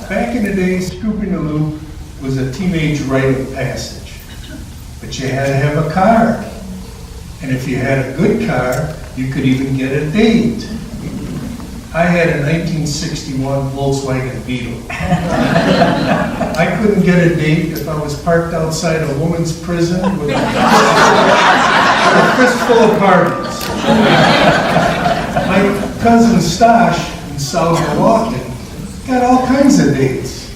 Back in the day, scooping the loop was a teenage rite of passage. But you had to have a car. And if you had a good car, you could even get a date. I had a 1961 Volkswagen Beetle. I couldn't get a date if I was parked outside a woman's prison with a fistful of parties. My cousin Stosh in South Milwaukee got all kinds of dates.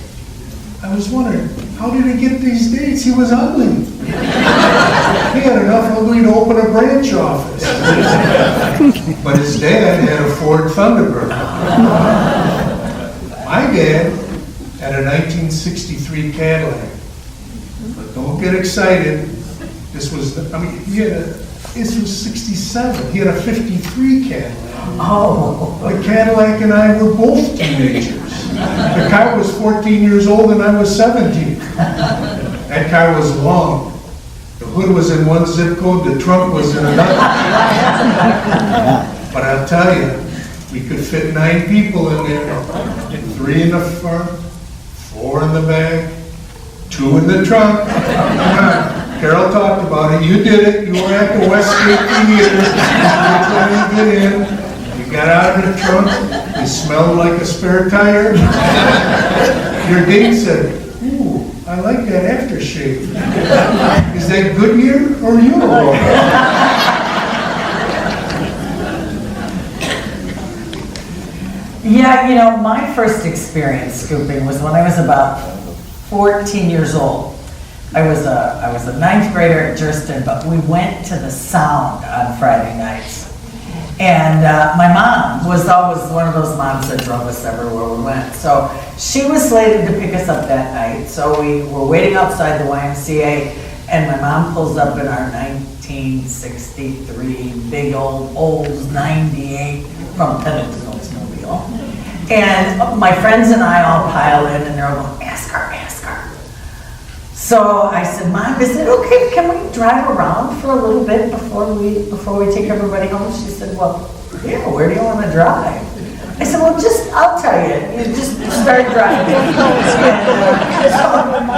I was wondering, how did he get these dates? He was ugly. He had enough ugly to open a branch office. But his dad had a Ford Thunderbird. My dad had a 1963 Cadillac. But don't get excited. This was 67. He had a 53 Cadillac. Oh. The Cadillac and I were both teenagers. The car was 14 years old and I was 17. That car was long. The hood was in one zip code, the trunk was in another. But I'll tell you, we could fit 9 people in there. 3 in the front, 4 in the back, 2 in the trunk. Come on. Carol talked about it. You did it. You were at the Westgate Theater. You were trying to get in. You got out of the trunk. You smelled like a spare tire. Your date said, "Ooh, I like that aftershave. Is that Goodyear or Unilever?" Yeah, you know, my first experience scooping was when I was about 14 years old. I was a 9th grader at Jerston, but we went to the Sound on Friday nights. And my mom was always one of those moms that drove us everywhere we went. So she was slated to pick us up that night. So we were waiting outside the YMCA, and my mom pulls up in our 1963 big old Olds 98 from Pennington Oldsmobile. And my friends and I all pile in, and they're all going, ask her, ask her. So I said, Mom, is it okay, can we drive around for a little bit before we take everybody home? She said, well, yeah, where do you want to drive? I said, well, I'll tell you, you just start driving. So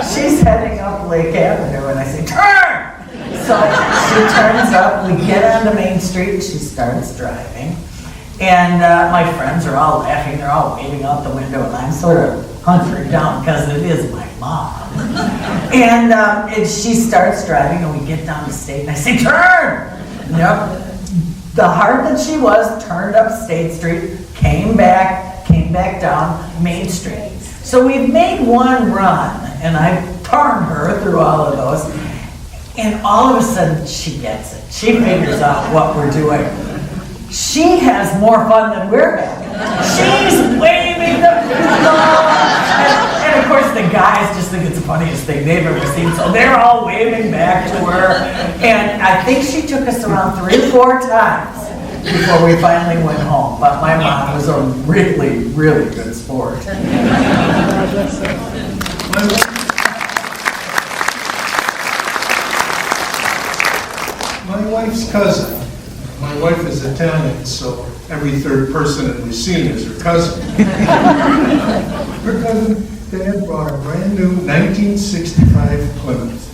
she's heading up Lake Avenue, and I say, turn! So she turns up, we get onto Main Street, she starts driving. And my friends are all laughing, they're all waving out the window, and I'm sort of hunkering down because it is my mom. And she starts driving, and we get down to State, and I say, turn! Yep. The heart that she was turned up State Street, came back down Main Street. So we've made one run, and I've turned her through all of those, and all of a sudden she gets it. She figures out what we're doing. She has more fun than we're having. She's waving the people. And of course the guys just think it's the funniest thing they've ever seen. So they're all waving back to her. And I think she took us around 3 or 4 times before we finally went home. But my mom was a really, really good sport. My wife's cousin. My wife is Italian, so every 3rd person in Racine is her cousin. Her cousin, Dad, brought a brand new 1965 Plymouth.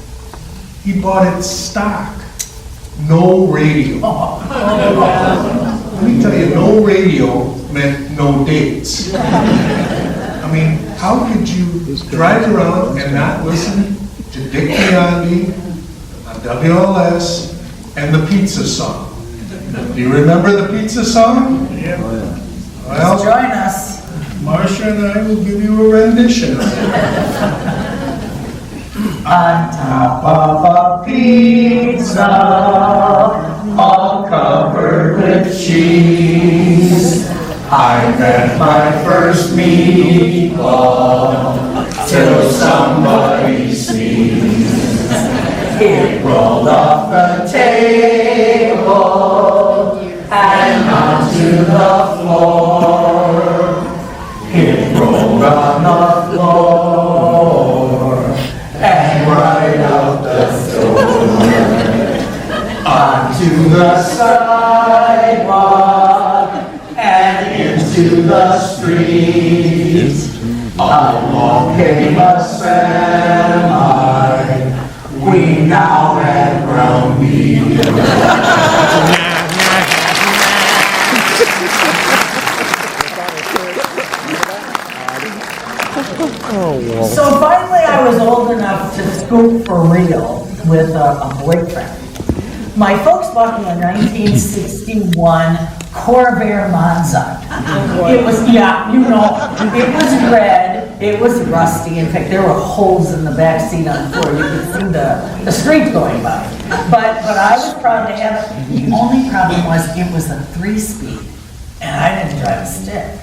He bought it stock, no radio. Let me tell you, no radio meant no dates. I mean, how could you drive around and not listen to Dick Biondi on WLS and the Pizza Song? Do you remember the Pizza Song? Yeah. Well, Join us. Marsha and I will give you a rendition. On top of a pizza, all covered with cheese, I had my first meatball till somebody sneezed. It rolled off the table and onto the floor. It rolled on the floor and right out the door. Onto the sidewalk and into the street. All along came a semi. We now had ground beef. So finally I was old enough to scoop for real with a boyfriend. My folks bought me a 1961 Corvair Monza. It was, yeah, you know, it was red, it was rusty. In fact, there were holes in the back seat on the floor. You could see the street going by. But I was proud to have it. The only problem was it was a 3-speed, and I didn't drive a stick.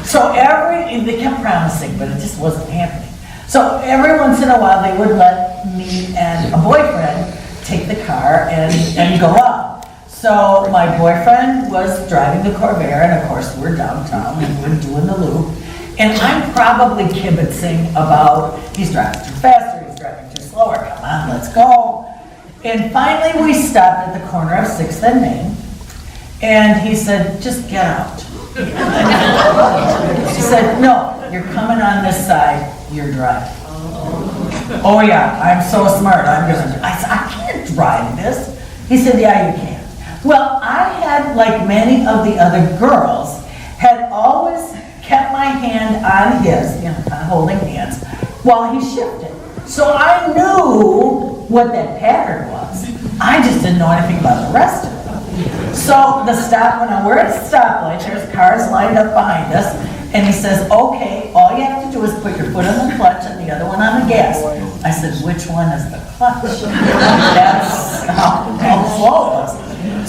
So they kept promising, but it just wasn't happening. So every once in a while, they would let me and a boyfriend take the car and go out. So my boyfriend was driving the Corvair, and of course we're downtown and we're doing the loop. And I'm probably kibitzing about, he's driving too fast or he's driving too slow, or come on, let's go. And finally we stopped at the corner of 6th and Main, and he said, just get out. He said, no, you're coming on this side, you're driving. Oh yeah, I'm so smart, I said, I can't drive this. He said, yeah, you can. Well, I had, like many of the other girls, had always kept my hand on his, you know, kind of holding hands, while he shifted. So I knew what that pattern was. I just didn't know anything about the rest of it. So we're at the stoplight, there's cars lined up behind us, and he says, okay, all you have to do is put your foot on the clutch and the other one on the gas. I said, which one is the clutch? That's how slow it was.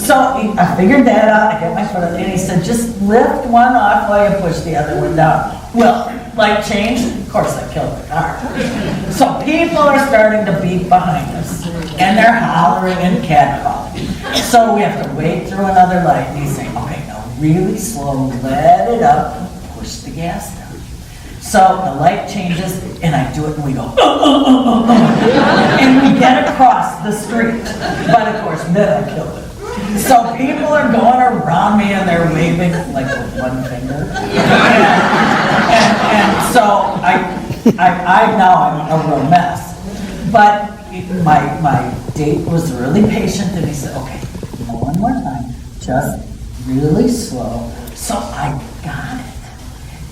So I figured that out, I got my foot on it, and he said, just lift one off while you push the other one down. Well, light changed, of course I killed the car. So people are starting to beep behind us, and they're hollering and catcalling. So we have to wait through another light, and he's saying, okay, now really slow, let it up, push the gas down. So the light changes, and I do it, and we go, and we get across the street. But of course, then I killed it. So people are going around me, and they're waving like with one finger. And so I'm a real mess. But my date was really patient, and he said, okay, one more time, just really slow. So I got it.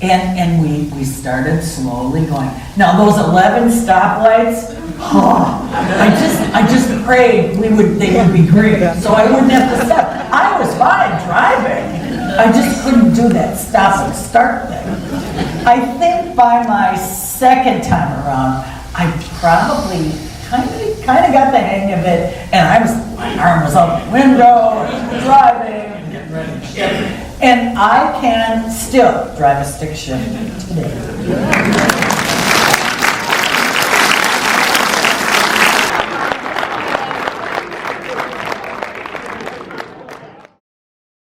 And we started slowly going. Now those 11 stoplights, I just prayed they would be green, so I wouldn't have to stop. I was fine driving. I just couldn't do that stop and start thing. I think by my second time around, I probably kind of got the hang of it, and my arm was out the window, driving, getting ready to shift. And I can still drive a stick shift today.